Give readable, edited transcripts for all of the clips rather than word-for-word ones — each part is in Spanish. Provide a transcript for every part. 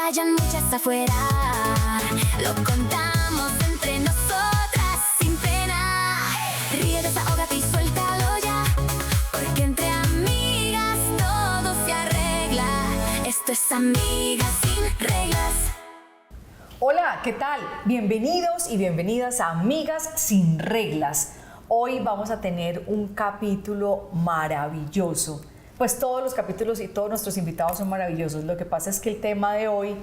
hayan muchas afuera, lo contamos entre nosotras sin pena. Ríe, desahógate y suéltalo ya, porque entre amigas todo se arregla. Esto es Amigas sin Reglas. Hola, ¿qué tal? Bienvenidos y bienvenidas a Amigas sin Reglas. Hoy vamos a tener un capítulo maravilloso. Pues todos los capítulos y todos nuestros invitados son maravillosos. Lo que pasa es que el tema de hoy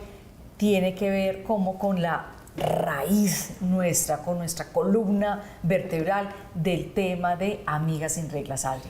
tiene que ver como con la raíz nuestra, con nuestra columna vertebral del tema de Amigas sin Reglas, Adri.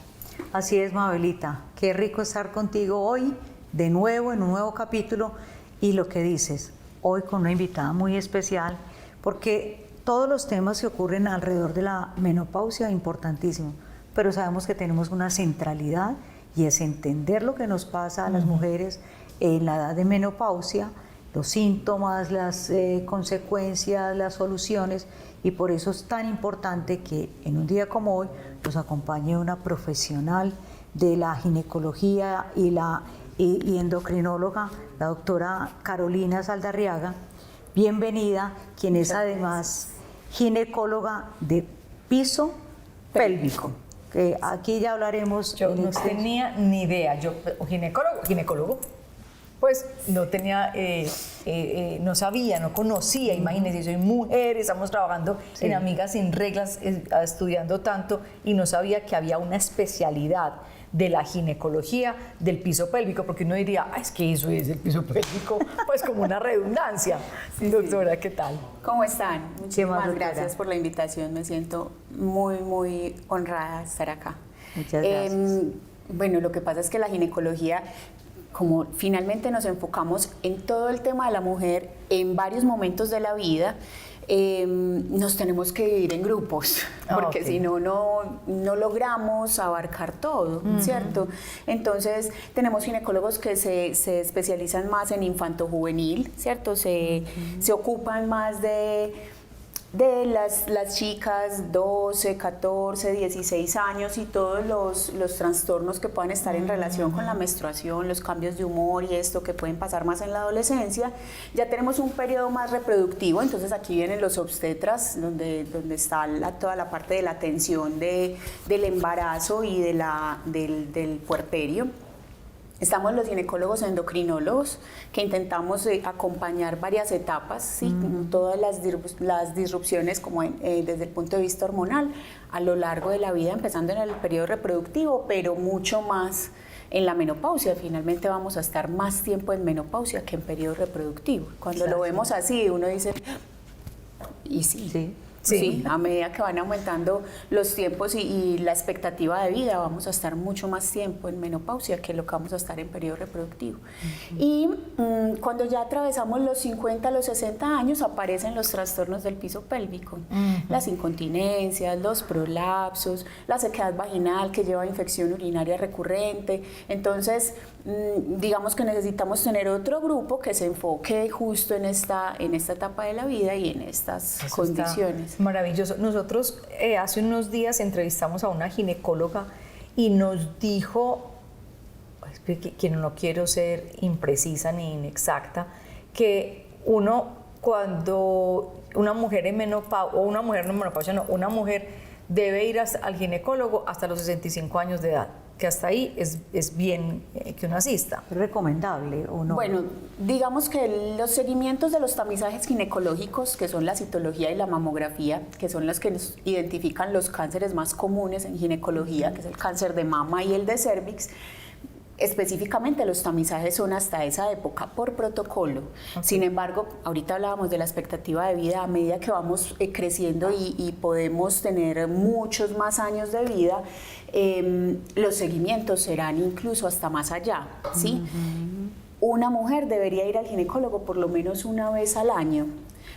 Así es, Mabelita. Qué rico estar contigo hoy, de nuevo, en un nuevo capítulo. Y lo que dices, hoy con una invitada muy especial, porque todos los temas que ocurren alrededor de la menopausia, importantísimo, pero sabemos que tenemos una centralidad y es entender lo que nos pasa a las mujeres en la edad de menopausia, los síntomas, las consecuencias, las soluciones, y por eso es tan importante que en un día como hoy nos acompañe una profesional de la ginecología y endocrinóloga, la doctora Carolina Saldarriaga. Bienvenida, quien es además ginecóloga de piso pélvico. Aquí ya hablaremos. Yo no tenía ni idea, yo ginecólogo, pues no tenía, no sabía, no conocía, imagínense, soy mujer, estamos trabajando en Amigas sin Reglas, estudiando tanto, y no sabía que había una especialidad de la ginecología del piso pélvico, porque uno diría, es que eso es el piso pélvico, pues como una redundancia. Sí, doctora, ¿qué tal? ¿Cómo están? Muchísimas gracias doctora? Por la invitación, me siento muy honrada de estar acá. Muchas gracias. Bueno, lo que pasa es que la ginecología, como finalmente nos enfocamos en todo el tema de la mujer en varios momentos de la vida, nos tenemos que dividir en grupos, porque si no logramos abarcar todo, ¿cierto? Entonces, tenemos ginecólogos que se especializan más en infanto-juvenil, ¿cierto? Se ocupan más de las chicas 12, 14, 16 años y todos los trastornos que puedan estar en relación con la menstruación, los cambios de humor y esto que pueden pasar más en la adolescencia. Ya tenemos un periodo más reproductivo, entonces aquí vienen los obstetras, donde está toda la parte de la atención del embarazo y del puerperio. Estamos los ginecólogos endocrinólogos, que intentamos acompañar varias etapas, ¿sí? Todas las disrupciones como desde el punto de vista hormonal a lo largo de la vida, empezando en el periodo reproductivo, pero mucho más en la menopausia. Finalmente vamos a estar más tiempo en menopausia que en periodo reproductivo. Cuando lo vemos así, uno dice, y sí. Sí, a medida que van aumentando los tiempos y la expectativa de vida, vamos a estar mucho más tiempo en menopausia que lo que vamos a estar en periodo reproductivo. Y cuando ya atravesamos los 50, los 60 años, aparecen los trastornos del piso pélvico, las incontinencias, los prolapsos, la sequedad vaginal que lleva a infección urinaria recurrente. Entonces, digamos que necesitamos tener otro grupo que se enfoque justo en esta etapa de la vida y en estas condiciones. Maravilloso. Nosotros hace unos días entrevistamos a una ginecóloga y nos dijo, que no quiero ser imprecisa ni inexacta, que cuando una mujer en menopausia, o una mujer no en menopausia, no, una mujer debe ir al ginecólogo hasta los 65 años de edad, que hasta ahí es bien que uno asista. ¿Es recomendable o no? Bueno, digamos que los seguimientos de los tamizajes ginecológicos, que son la citología y la mamografía, que son las que nos identifican los cánceres más comunes en ginecología, que es el cáncer de mama y el de cervix. Específicamente los tamizajes son hasta esa época por protocolo. Sin embargo, ahorita hablábamos de la expectativa de vida. A medida que vamos creciendo y podemos tener muchos más años de vida, los seguimientos serán incluso hasta más allá, ¿sí? Una mujer debería ir al ginecólogo por lo menos una vez al año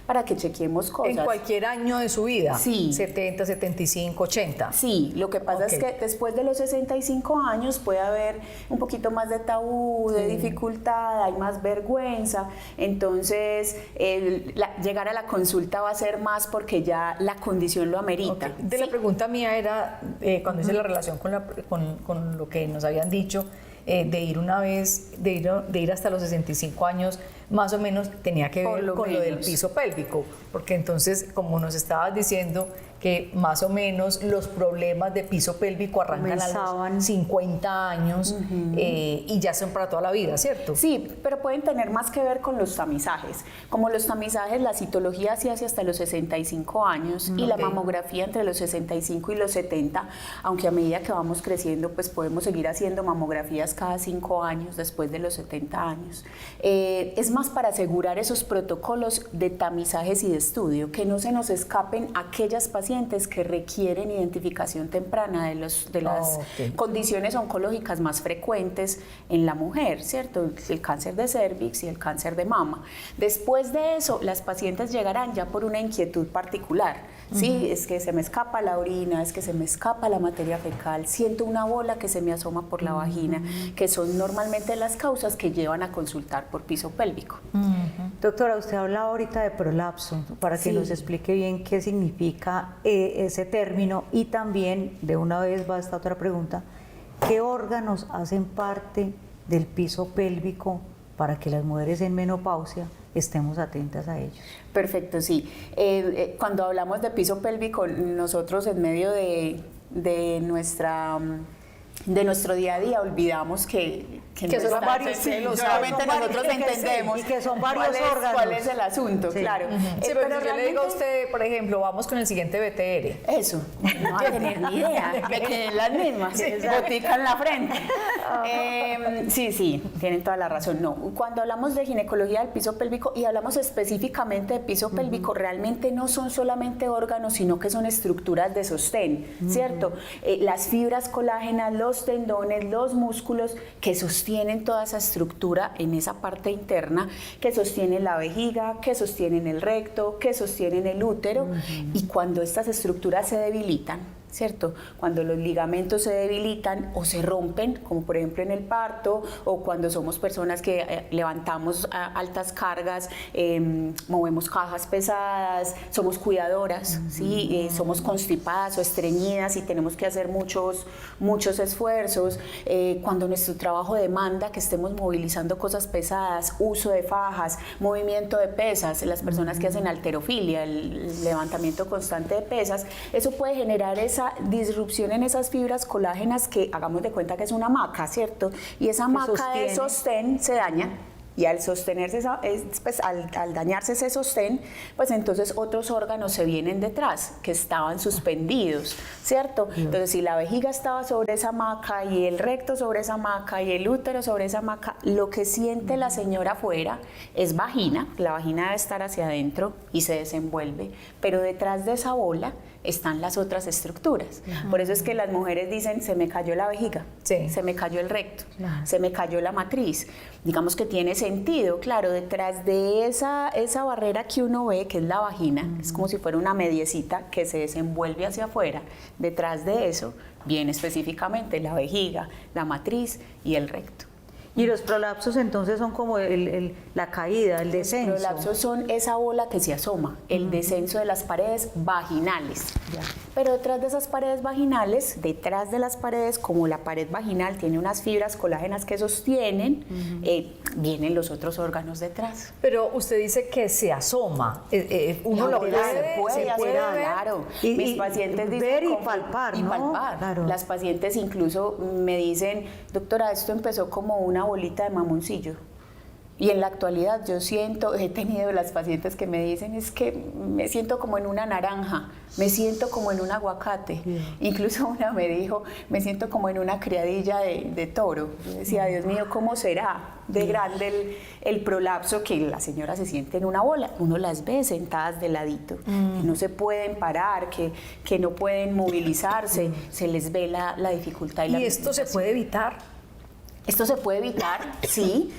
para que chequeemos cosas. En cualquier año de su vida. Sí. 70, 75, 80. Sí, lo que pasa es que después de los 65 años puede haber un poquito más de tabú, de dificultad, hay más vergüenza. Entonces, llegar a la consulta va a ser más porque ya la condición lo amerita. La pregunta mía era, cuando hice la relación con lo que nos habían dicho, de ir una vez, de ir hasta los 65 años, más o menos tenía que ver con lo del piso pélvico, porque entonces, como nos estabas diciendo, que más o menos los problemas de piso pélvico arrancan a los 50 años y ya son para toda la vida, ¿cierto? Sí, pero pueden tener más que ver con los tamizajes. Como los tamizajes, la citología se hace hasta los 65 años y la mamografía entre los 65 y los 70, aunque a medida que vamos creciendo, pues podemos seguir haciendo mamografías cada 5 años después de los 70 años. Es más para asegurar esos protocolos de tamizajes y de estudio, que no se nos escapen aquellas pacientes que requieren identificación temprana de las condiciones oncológicas más frecuentes en la mujer, ¿cierto? El cáncer de cervix y el cáncer de mama. Después de eso, las pacientes llegarán ya por una inquietud particular. Sí, es que se me escapa la orina, es que se me escapa la materia fecal, siento una bola que se me asoma por la vagina, que son normalmente las causas que llevan a consultar por piso pélvico. Doctora, usted hablaba ahorita de prolapso, para que nos explique bien qué significa ese término, y también, de una vez va esta otra pregunta, ¿qué órganos hacen parte del piso pélvico para que las mujeres en menopausia estemos atentas a ellos? Perfecto, sí. Cuando hablamos de piso pélvico, nosotros en medio de nuestro día a día olvidamos que no son varios, solamente nosotros entendemos y que son varios órganos. ¿Cuál es el asunto? Sí. Claro. Sí, pero si yo le digo a usted, por ejemplo, vamos con el siguiente BTR. Eso, no va a tener ni idea, me quedé en las mismas, botica en la frente. Sí, tienen toda la razón. No, cuando hablamos de ginecología del piso pélvico y hablamos específicamente de piso pélvico, realmente no son solamente órganos, sino que son estructuras de sostén, ¿cierto? Las fibras colágenas, los tendones, los músculos que sostienen toda esa estructura en esa parte interna, que sostienen la vejiga, que sostienen el recto, que sostienen el útero, y cuando estas estructuras se debilitan, ¿cierto? Cuando los ligamentos se debilitan o se rompen, como por ejemplo en el parto, o cuando somos personas que levantamos altas cargas, movemos cajas pesadas, somos cuidadoras, ¿sí? Somos constipadas o estreñidas y tenemos que hacer muchos esfuerzos, cuando nuestro trabajo demanda que estemos movilizando cosas pesadas, uso de fajas, movimiento de pesas, las personas que hacen halterofilia, el levantamiento constante de pesas, eso puede generar esa disrupción en esas fibras colágenas que hagamos de cuenta que es una hamaca, ¿cierto? Y esa hamaca de sostén se daña. Y al sostenerse, pues, al dañarse ese sostén, pues entonces otros órganos se vienen detrás, que estaban suspendidos, ¿cierto? Entonces, si la vejiga estaba sobre esa hamaca, y el recto sobre esa hamaca, y el útero sobre esa hamaca, lo que siente la señora afuera es vagina, la vagina debe estar hacia adentro y se desenvuelve, pero detrás de esa bola están las otras estructuras. Por eso es que las mujeres dicen, se me cayó la vejiga, se me cayó el recto, se me cayó la matriz. Digamos que tiene sentido, claro, detrás de esa barrera que uno ve, que es la vagina, es como si fuera una mediecita que se desenvuelve hacia afuera. Detrás de eso viene específicamente la vejiga, la matriz y el recto. Y los prolapsos entonces son como la caída, el descenso. Los prolapsos son esa bola que se asoma, el descenso de las paredes vaginales. Ya. Pero detrás de esas paredes vaginales, detrás de las paredes, como la pared vaginal tiene unas fibras colágenas que sostienen, vienen los otros órganos detrás. Pero usted dice que se asoma, uno lo puede ver. Claro. Mis pacientes dicen ver y palpar, y ¿no? palpar. Claro. Las pacientes incluso me dicen, doctora, esto empezó como una bolita de mamoncillo. Y en la actualidad yo he tenido las pacientes que me dicen, es que me siento como en una naranja, me siento como en un aguacate. Incluso una me dijo, me siento como en una criadilla de toro. Yo decía, Dios mío, ¿cómo será de grande el prolapso? Que la señora se siente en una bola. Uno las ve sentadas de ladito, que no se pueden parar, que no pueden movilizarse, se les ve la dificultad. ¿Y esto se puede evitar? Esto se puede evitar, sí.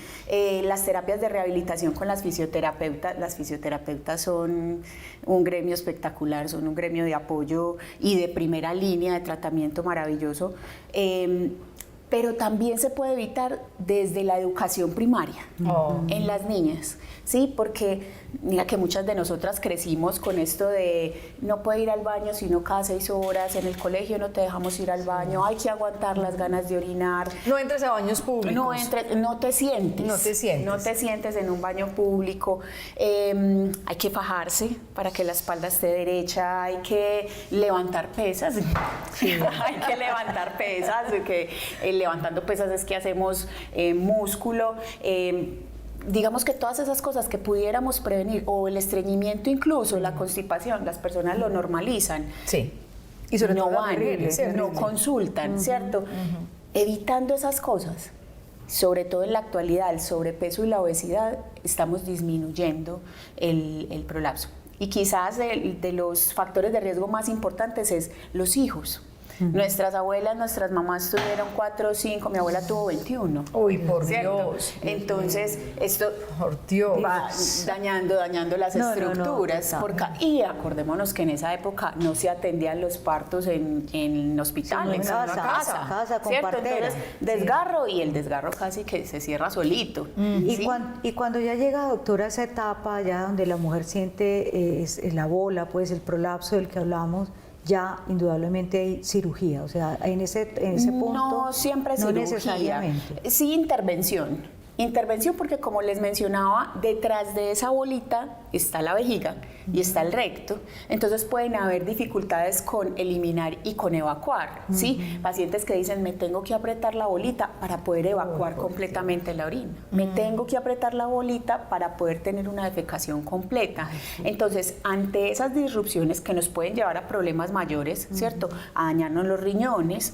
Las terapias de rehabilitación con las fisioterapeutas son un gremio espectacular, son un gremio de apoyo y de primera línea de tratamiento maravilloso. pero también se puede evitar desde la educación primaria en las niñas, ¿sí? Porque mira que muchas de nosotras crecimos con esto de no puede ir al baño sino cada 6 horas, en el colegio no te dejamos ir al baño, hay que aguantar las ganas de orinar. No entres a baños públicos. No te sientes. No te sientes. No te sientes en un baño público. Hay que fajarse para que la espalda esté derecha, hay que levantar pesas. Sí. Hay que levantar pesas, que levantando pesas es que hacemos músculo. Digamos que todas esas cosas que pudiéramos prevenir, o el estreñimiento incluso, la constipación, las personas lo normalizan. Sí. Y sobre todo no van, no consultan, ¿cierto? Evitando esas cosas, sobre todo en la actualidad, el sobrepeso y la obesidad, estamos disminuyendo el prolapso. Y quizás de los factores de riesgo más importantes es los hijos. Nuestras abuelas, nuestras mamás tuvieron 4 o 5, mi abuela tuvo 21. Uy, por ¿cierto? Dios. Entonces, esto Por Dios. va dañando las estructuras. Y acordémonos que en esa época no se atendían los partos en hospitales, en casa, con ¿cierto? partera. Entonces, desgarro, y el desgarro casi que se cierra solito. ¿sí? Y cuando ya llega, doctora, esa etapa ya donde la mujer siente la bola, pues el prolapso del que hablamos, ya indudablemente hay cirugía, o sea, en ese punto no siempre no cirugía, necesariamente. Sí intervención. Intervención porque, como les mencionaba, detrás de esa bolita está la vejiga y está el recto, entonces pueden haber dificultades con eliminar y con evacuar, ¿sí? Pacientes que dicen, me tengo que apretar la bolita para poder evacuar completamente la orina, me tengo que apretar la bolita para poder tener una defecación completa. Entonces, ante esas disrupciones que nos pueden llevar a problemas mayores, ¿cierto? A dañarnos los riñones,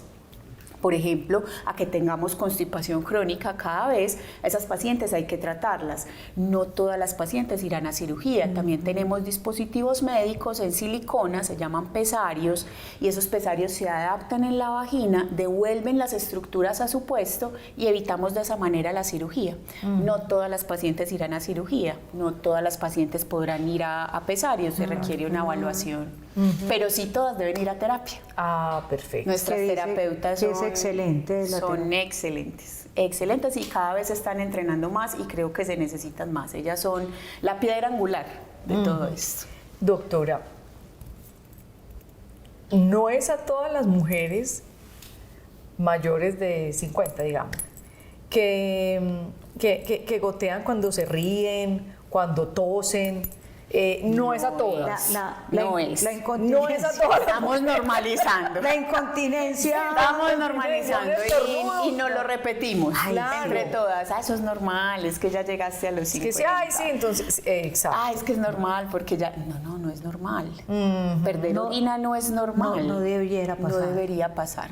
por ejemplo, a que tengamos constipación crónica cada vez, a esas pacientes hay que tratarlas. No todas las pacientes irán a cirugía, también tenemos dispositivos médicos en silicona, se llaman pesarios, y esos pesarios se adaptan en la vagina, devuelven las estructuras a su puesto y evitamos de esa manera la cirugía. No todas las pacientes irán a cirugía, no todas las pacientes podrán ir a pesarios, se requiere una evaluación, pero sí todas deben ir a terapia. Ah, perfecto. Nuestras terapeutas son excelente. Son excelentes y cada vez están entrenando más y creo que se necesitan más. Ellas son la piedra angular de todo esto. Doctora, no es a todas las mujeres mayores de 50, digamos, que gotean cuando se ríen, cuando tosen. No es a todas. No es. La incontinencia. No es a todas. Estamos normalizando. La incontinencia. Estamos normalizando y nos lo repetimos entre todas. Eso es normal, es que ya llegaste a los 50. Que sí, ay, sí, entonces, exacto. Es que es normal porque ya. No es normal. Perder orina no es normal. No debiera pasar. No debería pasar.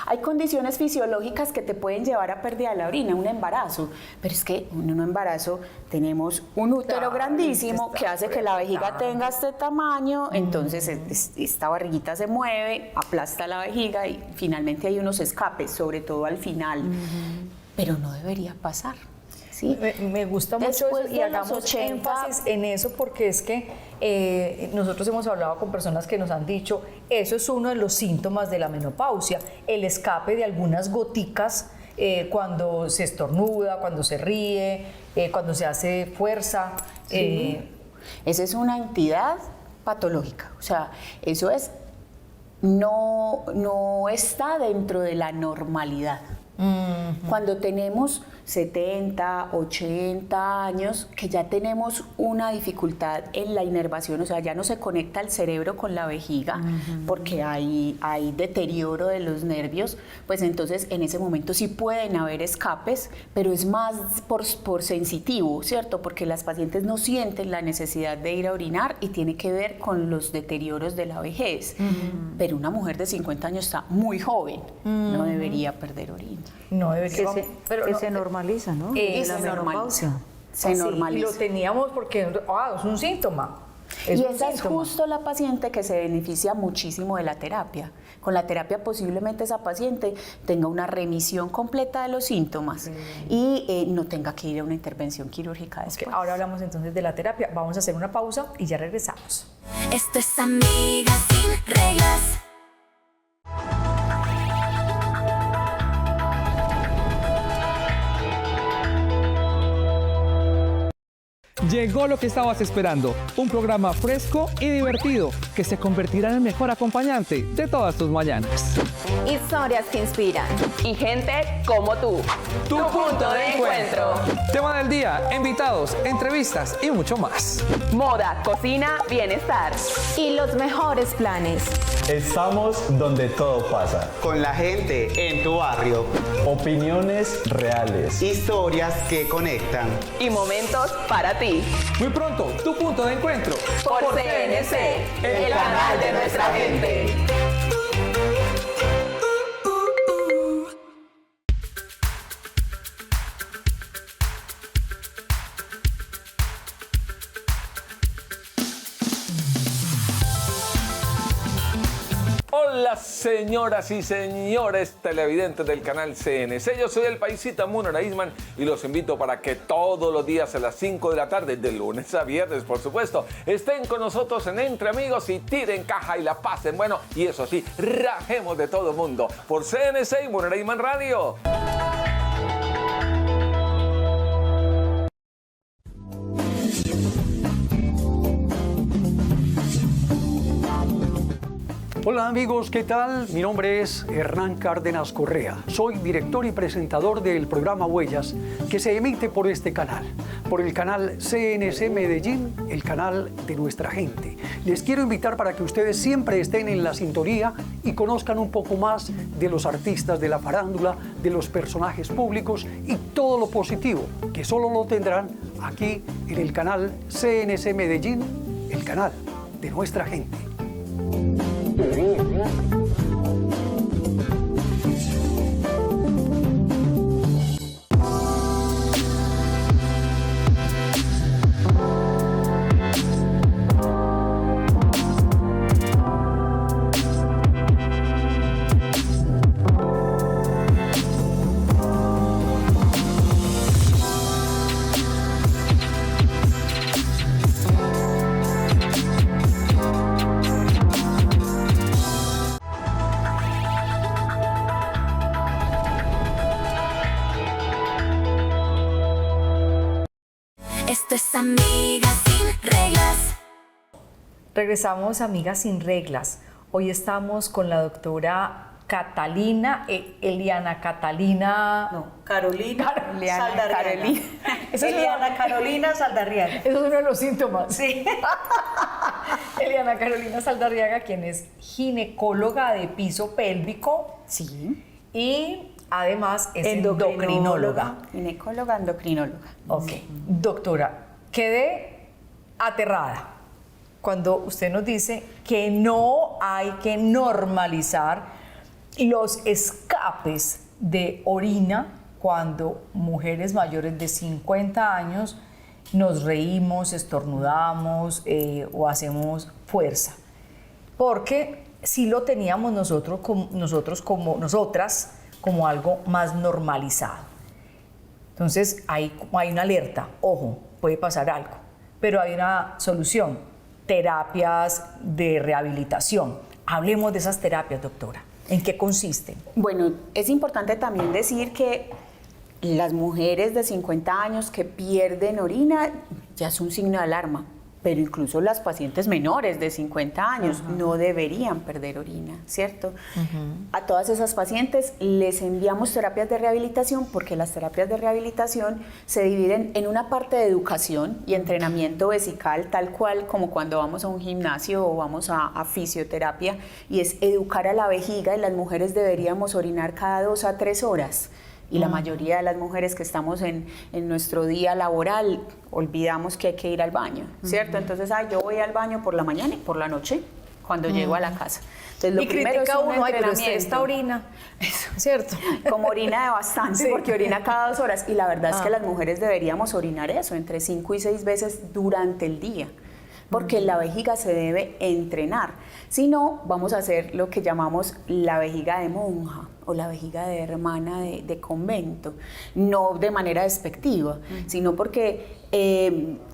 Hay condiciones fisiológicas que te pueden llevar a pérdida de la orina, un embarazo. Pero es que en un embarazo tenemos un útero grandísimo que hace que la vejiga tenga este tamaño, entonces esta barriguita se mueve, aplasta la vejiga y finalmente hay unos escapes, sobre todo al final, pero no debería pasar. ¿sí? Me gusta mucho eso y hagamos énfasis en eso porque es que nosotros hemos hablado con personas que nos han dicho, eso es uno de los síntomas de la menopausia, el escape de algunas goticas cuando se estornuda, cuando se ríe, cuando se hace fuerza. Sí. Esa es una entidad patológica, o sea, eso es, no está dentro de la normalidad. Cuando tenemos 70, 80 años, que ya tenemos una dificultad en la inervación, o sea, ya no se conecta el cerebro con la vejiga, porque hay deterioro de los nervios, pues entonces en ese momento sí pueden haber escapes, pero es más por sensitivo, ¿cierto? Porque las pacientes no sienten la necesidad de ir a orinar y tiene que ver con los deterioros de la vejez. Pero una mujer de 50 años está muy joven, no debería perder orina. No debería, que se normaliza, ¿no? La menopausia. Se normaliza. Y lo teníamos porque es un síntoma. Y esa es justo la paciente que se beneficia muchísimo de la terapia. Con la terapia posiblemente esa paciente tenga una remisión completa de los síntomas y no tenga que ir a una intervención quirúrgica después. Ahora hablamos entonces de la terapia. Vamos a hacer una pausa y ya regresamos. Esto es Amigas sin Reglas. Llegó lo que estabas esperando, un programa fresco y divertido que se convertirá en el mejor acompañante de todas tus mañanas. Historias que inspiran. Y gente como tú. Tu punto de encuentro. Tema del día, invitados, entrevistas y mucho más. Moda, cocina, bienestar. Y los mejores planes. Estamos donde todo pasa. Con la gente en tu barrio. Opiniones reales. Historias que conectan. Y momentos para ti. Muy pronto, tu punto de encuentro. Por CNC, el canal de nuestra gente. Hola señoras y señores televidentes del canal CNC, yo soy el paisita Muno Araísman y los invito para que todos los días a las 5 de la tarde, de lunes a viernes por supuesto, estén con nosotros en Entre Amigos y tiren caja y la pasen bueno, y eso sí, rajemos de todo mundo por CNC y Muno Araísman Radio. Hola amigos, ¿qué tal? Mi nombre es Hernán Cárdenas Correa. Soy director y presentador del programa Huellas, que se emite por este canal, por el canal CNC Medellín, el canal de nuestra gente. Les quiero invitar para que ustedes siempre estén en la sintonía y conozcan un poco más de los artistas de la farándula, de los personajes públicos y todo lo positivo, que solo lo tendrán aquí en el canal CNC Medellín, el canal de nuestra gente. Esto es Amigas Sin Reglas. Regresamos a Amigas Sin Reglas. Hoy estamos con la doctora Catalina, Eliana Catalina... No, Carolina Saldarriaga. Carolina. Eliana Carolina Saldarriaga. Eso es uno de los síntomas. Sí. Eliana Carolina Saldarriaga, quien es ginecóloga de piso pélvico. Sí. Y además es endocrinóloga. Ginecóloga, endocrinóloga. Ok. Doctora, quedé aterrada cuando usted nos dice que no hay que normalizar los escapes de orina cuando mujeres mayores de 50 años nos reímos, estornudamos o hacemos fuerza. Porque sí lo teníamos nosotras como algo más normalizado. Entonces hay una alerta, ojo, puede pasar algo, pero hay una solución, terapias de rehabilitación. Hablemos de esas terapias, doctora. ¿En qué consisten? Bueno, es importante también decir que las mujeres de 50 años que pierden orina ya es un signo de alarma, pero incluso las pacientes menores de 50 años no deberían perder orina, ¿cierto? A todas esas pacientes les enviamos terapias de rehabilitación porque las terapias de rehabilitación se dividen en una parte de educación y entrenamiento vesical, tal cual como cuando vamos a un gimnasio o vamos a fisioterapia, y es educar a la vejiga, y las mujeres deberíamos orinar cada 2 a 3 horas. Y la mayoría de las mujeres que estamos en nuestro día laboral olvidamos que hay que ir al baño, ¿cierto? Entonces, yo voy al baño por la mañana y por la noche cuando llego a la casa. Entonces, lo primero es un pero usted esta orina, ¿cierto? Como orina de bastante, sí, porque orina cada 2 horas. Y la verdad es que las mujeres deberíamos orinar eso, entre 5 y 6 veces durante el día, porque la vejiga se debe entrenar. Si no, vamos a hacer lo que llamamos la vejiga de monja o la vejiga de hermana de convento, no de manera despectiva, sino porque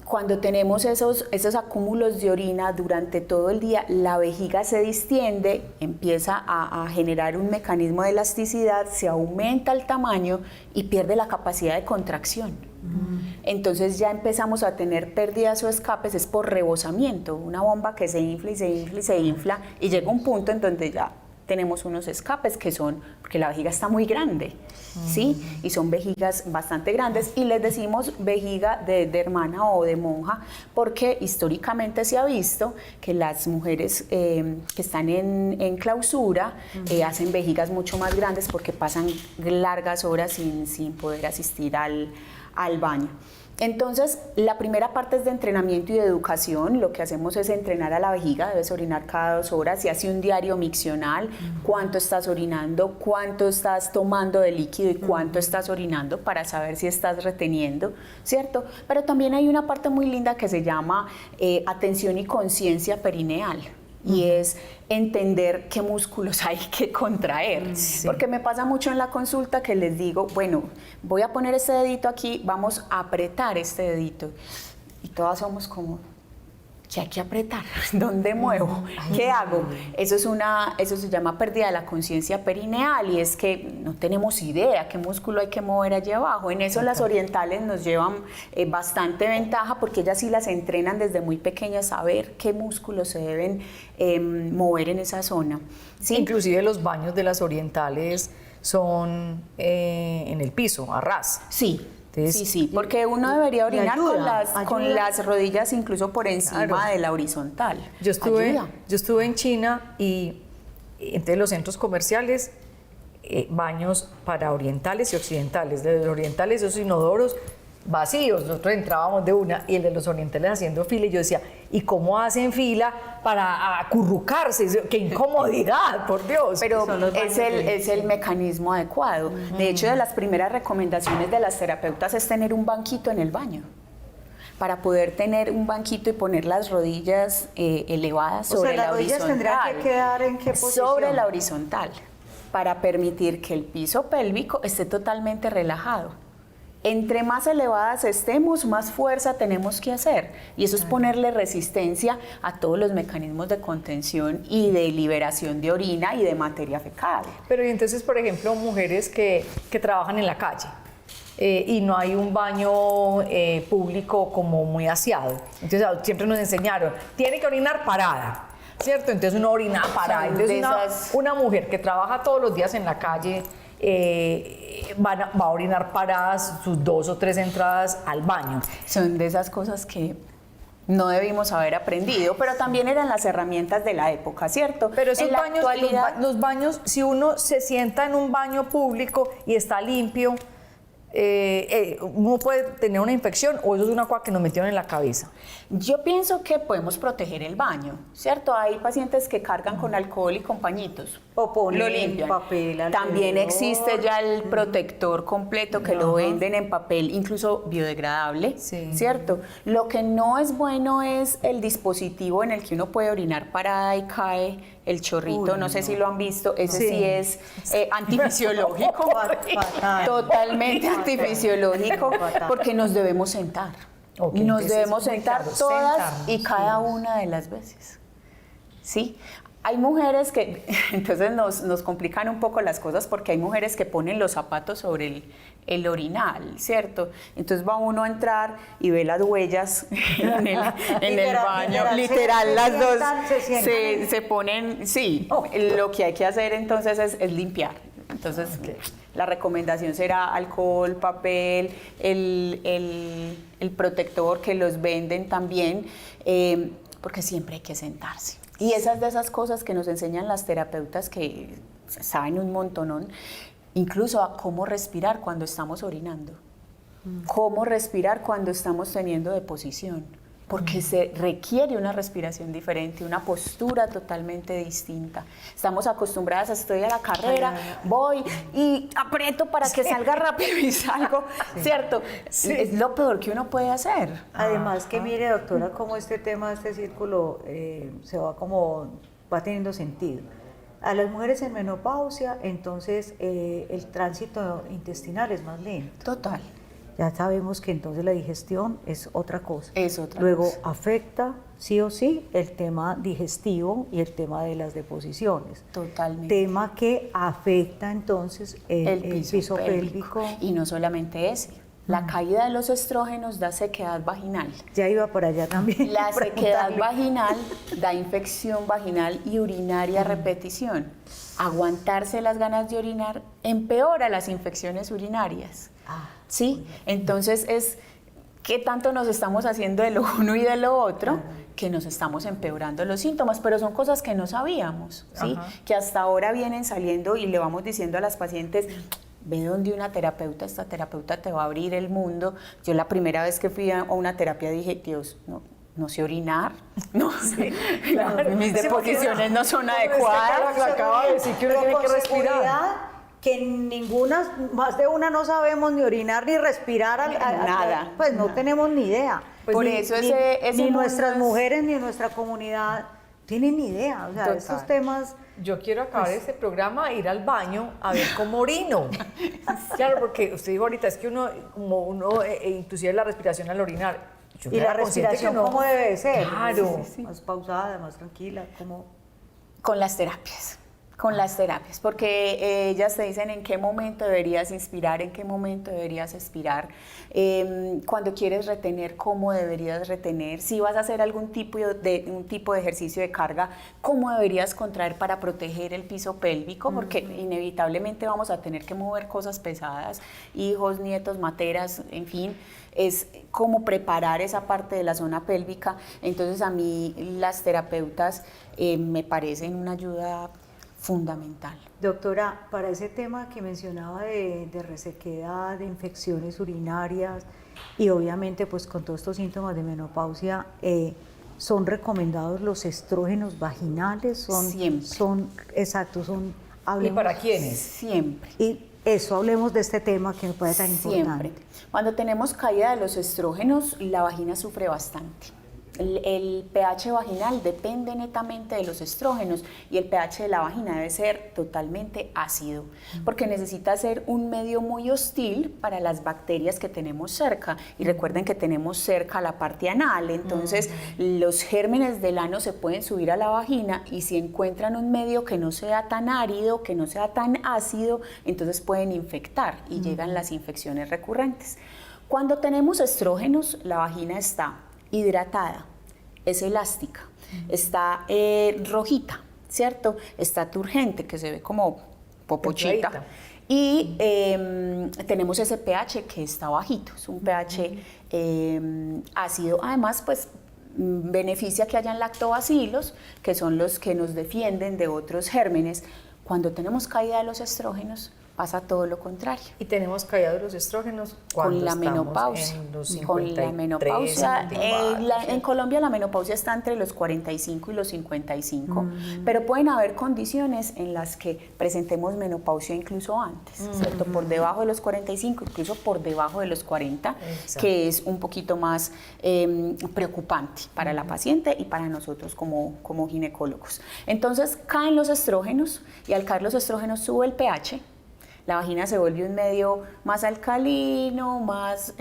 cuando tenemos esos acúmulos de orina durante todo el día, la vejiga se distiende, empieza a generar un mecanismo de elasticidad, se aumenta el tamaño y pierde la capacidad de contracción. Entonces ya empezamos a tener pérdidas o escapes, es por rebosamiento, una bomba que se infla y se infla y se infla y llega un punto en donde ya tenemos unos escapes que son, porque la vejiga está muy grande, ¿sí? Y son vejigas bastante grandes y les decimos vejiga de hermana o de monja porque históricamente se ha visto que las mujeres que están en clausura hacen vejigas mucho más grandes porque pasan largas horas sin poder asistir al baño. Entonces, la primera parte es de entrenamiento y de educación. Lo que hacemos es entrenar a la vejiga, debes orinar cada 2 horas, se hace un diario miccional, cuánto estás orinando, cuánto estás tomando de líquido y cuánto estás orinando para saber si estás reteniendo, ¿cierto? Pero también hay una parte muy linda que se llama atención y conciencia perineal. Y es entender qué músculos hay que contraer. Porque me pasa mucho en la consulta que les digo, bueno, voy a poner este dedito aquí, vamos a apretar este dedito. Y todas somos como, ¿qué hay que apretar? ¿Dónde muevo? ¿Qué hago? Eso se llama pérdida de la conciencia perineal y es que no tenemos idea qué músculo hay que mover allí abajo. En eso las orientales nos llevan bastante ventaja porque ellas sí las entrenan desde muy pequeñas a saber qué músculos se deben mover en esa zona. ¿Sí? Inclusive los baños de las orientales son en el piso, a ras. Sí. Sí, porque uno debería orinar con las rodillas incluso por encima de la horizontal. Yo estuve en China y entre los centros comerciales, baños para orientales y occidentales. De los orientales, esos inodoros vacíos, nosotros entrábamos de una y el de los orientales haciendo fila y yo decía, ¿y cómo hacen fila para acurrucarse? ¡Qué incomodidad, por Dios! Pero es el mecanismo adecuado. De hecho, de las primeras recomendaciones de las terapeutas es tener un banquito en el baño. Para poder tener un banquito y poner las rodillas elevadas sobre la horizontal. ¿Las rodillas tendrán que quedar en qué posición? Sobre la horizontal, para permitir que el piso pélvico esté totalmente relajado. Entre más elevadas estemos, más fuerza tenemos que hacer. Y eso es ponerle resistencia a todos los mecanismos de contención y de liberación de orina y de materia fecal. Pero y entonces, por ejemplo, mujeres que trabajan en la calle y no hay un baño público como muy aseado. Entonces, siempre nos enseñaron, tiene que orinar parada, ¿cierto? Entonces uno orina parada. Entonces una mujer que trabaja todos los días en la calle va a orinar paradas sus 2 o 3 entradas al baño. Son de esas cosas que no debimos haber aprendido, pero también eran las herramientas de la época, ¿cierto? Pero esos baños, los baños, si uno se sienta en un baño público y está limpio, uno puede tener una infección o eso es una cosa que nos metieron en la cabeza. Yo pienso que podemos proteger el baño, ¿cierto? Hay pacientes que cargan con alcohol y con pañitos. O ponen lo limpian. Papel alrededor. También existe ya el protector completo que lo venden en papel, incluso biodegradable, ¿cierto? Lo que no es bueno es el dispositivo en el que uno puede orinar parada y cae el chorrito. No sé si lo han visto, ese sí es antifisiológico, totalmente antifisiológico, porque nos debemos sentar. Nos debemos sentar todas y cada una de las veces. ¿Sí? Hay mujeres que, entonces nos complican un poco las cosas porque hay mujeres que ponen los zapatos sobre el orinal, ¿cierto? Entonces va uno a entrar y ve las huellas en el baño, literal las dos se ponen, lo que hay que hacer entonces es limpiar. Entonces la recomendación será alcohol, papel, el protector que los venden también, porque siempre hay que sentarse. Y esas de esas cosas que nos enseñan las terapeutas que saben un montonón, incluso a cómo respirar cuando estamos orinando, cómo respirar cuando estamos teniendo deposición, porque se requiere una respiración diferente, una postura totalmente distinta. Estamos acostumbradas a estoy a la carrera, voy y aprieto para que salga rápido y salgo, ¿cierto? Es lo peor que uno puede hacer. Además que mire, doctora, cómo este tema, este círculo va teniendo sentido. A las mujeres en menopausia, entonces el tránsito intestinal es más lento. Total. Ya sabemos que entonces la digestión es otra cosa. Es otra Luego cosa. Afecta sí o sí el tema digestivo y el tema de las deposiciones. Totalmente. Tema que afecta entonces el piso pélvico. Y no solamente ese. La caída de los estrógenos da sequedad vaginal. Ya iba por allá también. La sequedad preguntarle. vaginal da infección vaginal y urinaria a repetición. Aguantarse las ganas de orinar empeora las infecciones urinarias. ¿Sí? Entonces es qué tanto nos estamos haciendo de lo uno y de lo otro, que nos estamos empeorando los síntomas, pero son cosas que no sabíamos, ¿sí? Que hasta ahora vienen saliendo y le vamos diciendo a las pacientes, ve donde una terapeuta, esta terapeuta te va a abrir el mundo. Yo la primera vez que fui a una terapia dije, Dios, no sé orinar, no sé, mis deposiciones no son adecuadas. Acaba de decir que uno tiene que respirar. Que más de una no sabemos ni orinar ni respirar. Nada. Pues no tenemos ni idea. Pues Por eso ese ni mundo nuestras es- mujeres ni nuestra comunidad tienen ni idea. O sea, Total. estos temas... Yo quiero acabar este programa e ir al baño a ver cómo orino. Claro, porque usted dijo ahorita, es que uno inclusive la respiración al orinar. Yo Y no la era consciente respiración, que no- ¿cómo debe ser? Claro. Más pausada, más tranquila, como... Con las terapias. Con las terapias, porque ellas te dicen en qué momento deberías inspirar, en qué momento deberías expirar, cuando quieres retener, cómo deberías retener, si vas a hacer un tipo de ejercicio de carga, cómo deberías contraer para proteger el piso pélvico, porque inevitablemente vamos a tener que mover cosas pesadas, hijos, nietos, materas, en fin, es cómo preparar esa parte de la zona pélvica. Entonces a mí las terapeutas me parecen una ayuda fundamental. Doctora, para ese tema que mencionaba de resequedad, de infecciones urinarias y obviamente pues con todos estos síntomas de menopausia, ¿son recomendados los estrógenos vaginales? Siempre. Exacto, ¿Y hablemos, para quiénes? Siempre. Y eso, hablemos de este tema que me parece tan importante. Siempre. Cuando tenemos caída de los estrógenos, la vagina sufre bastante. El pH vaginal depende netamente de los estrógenos y el pH de la vagina debe ser totalmente ácido porque necesita ser un medio muy hostil para las bacterias que tenemos cerca. Y recuerden que tenemos cerca la parte anal, entonces los gérmenes del ano se pueden subir a la vagina y si encuentran un medio que no sea tan árido, que no sea tan ácido, entonces pueden infectar y llegan las infecciones recurrentes. Cuando tenemos estrógenos, la vagina está hidratada, es elástica, está rojita, ¿cierto? Está turgente, que se ve como popochita. Infladita. Y tenemos ese pH que está bajito, es un pH ácido. Además, pues beneficia que hayan lactobacilos, que son los que nos defienden de otros gérmenes. Cuando tenemos caída de los estrógenos, pasa todo lo contrario. Y tenemos caída de los estrógenos cuando Con la estamos menopausia. en los Con la 53, menopausia. 54, En Colombia la menopausia está entre los 45 y los 55, pero pueden haber condiciones en las que presentemos menopausia incluso antes, ¿cierto? Por debajo de los 45, incluso por debajo de los 40, que es un poquito más preocupante para la paciente y para nosotros como ginecólogos. Entonces caen los estrógenos y al caer los estrógenos sube el pH. La vagina se vuelve un medio más alcalino, más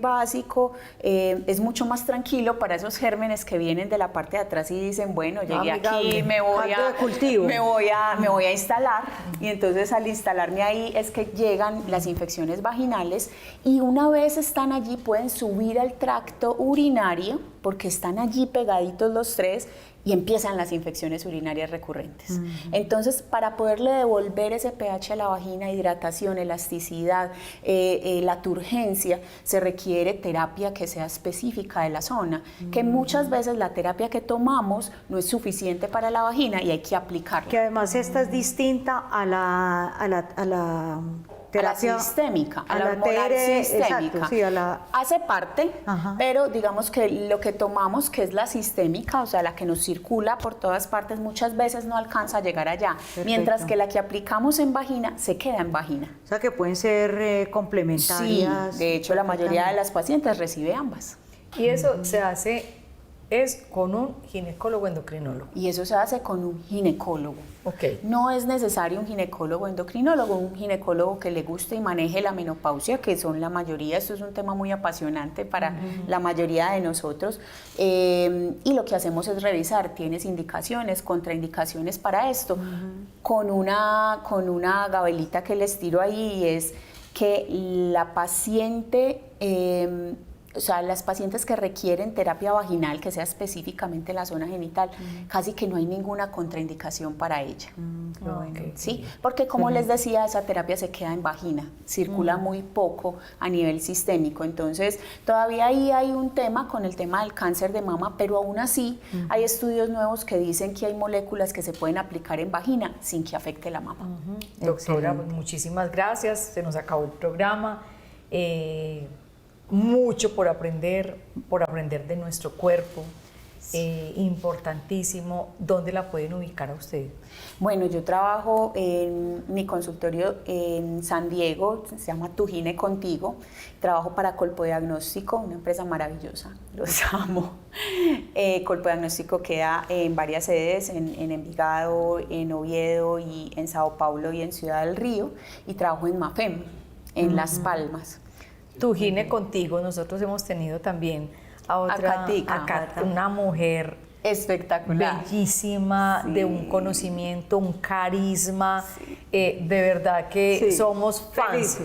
básico, es mucho más tranquilo para esos gérmenes que vienen de la parte de atrás y dicen, bueno, llegué aquí, me voy a instalar. Y entonces al instalarme ahí es que llegan las infecciones vaginales y una vez están allí pueden subir al tracto urinario porque están allí pegaditos los tres y empiezan las infecciones urinarias recurrentes. Entonces, para poderle devolver ese pH a la vagina, hidratación, elasticidad, la turgencia, se requiere terapia que sea específica de la zona, que muchas veces la terapia que tomamos no es suficiente para la vagina y hay que aplicarla. Que además esta es distinta a la terapia sistémica, a la TR, hormonal sistémica. exacto, sí, hace parte, Ajá. pero digamos que lo que tomamos, que es la sistémica, o sea, la que nos circula por todas partes, muchas veces no alcanza a llegar allá, mientras que la que aplicamos en vagina se queda en vagina. O sea, que pueden ser complementarias. Sí, de hecho la mayoría de las pacientes recibe ambas. Y eso se hace es con un ginecólogo endocrinólogo. Y eso se hace con un ginecólogo. Ok. No es necesario un ginecólogo endocrinólogo, un ginecólogo que le guste y maneje la menopausia, que son la mayoría. Esto es un tema muy apasionante para la mayoría de nosotros. Y lo que hacemos es revisar, ¿tienes indicaciones, contraindicaciones para esto? Con una gabelita que les tiro ahí es que la paciente, o sea, las pacientes que requieren terapia vaginal, que sea específicamente en la zona genital, casi que no hay ninguna contraindicación para ella. ¿Sí? Porque como les decía, esa terapia se queda en vagina, circula muy poco a nivel sistémico. Entonces, todavía ahí hay un tema con el tema del cáncer de mama, pero aún así hay estudios nuevos que dicen que hay moléculas que se pueden aplicar en vagina sin que afecte la mama. Doctora, pues, muchísimas gracias. Se nos acabó el programa. Mucho por aprender de nuestro cuerpo. Importantísimo. ¿Dónde la pueden ubicar a usted? Bueno, yo trabajo en mi consultorio en San Diego, se llama Tu Gine Contigo. Trabajo para Colpodiagnóstico, una empresa maravillosa, los amo. Colpodiagnóstico queda en varias sedes, en Envigado, en Oviedo, y en Sao Paulo y en Ciudad del Río. Y trabajo en MAFEM, en Las Palmas. Tu Gine Contigo, nosotros hemos tenido también a otra, una mujer espectacular, bellísima, de un conocimiento, un carisma, de verdad que somos fans.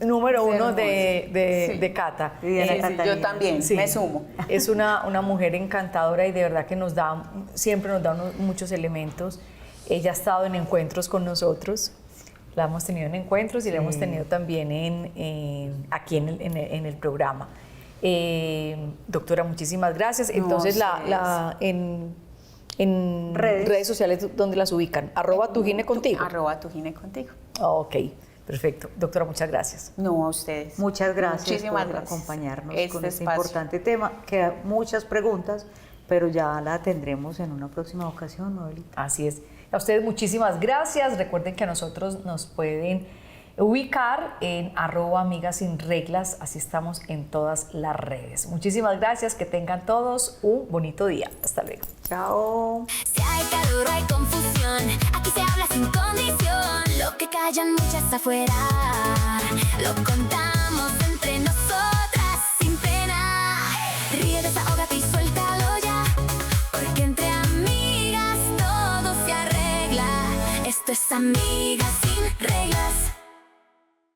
Número uno de Cata. Yo también, me sumo. Es una mujer encantadora y de verdad que siempre nos da muchos elementos. Ella ha estado en encuentros con nosotros. La hemos tenido en encuentros y la hemos tenido también aquí en el programa. Doctora, muchísimas gracias. Entonces, en redes sociales, ¿dónde las ubican? @Tu Gine Contigo. Tu Gine Contigo. Ok, perfecto. Doctora, muchas gracias. No, a ustedes. Muchas gracias Muchísimas por gracias. acompañarnos con este espacio. importante tema. Quedan muchas preguntas, pero ya la tendremos en una próxima ocasión, Noelita. Así es. A ustedes muchísimas gracias. Recuerden que a nosotros nos pueden ubicar en @amigasinreglas. Así estamos en todas las redes. Muchísimas gracias. Que tengan todos un bonito día. Hasta luego. Chao. Si hay calor o hay confusión, aquí se habla sin condición. Lo que callan muchas afuera, lo contamos entre nosotras sin pena. Ríe, desahógate y suéltalo ya, porque entre amigas todo se arregla. Esto es Amigas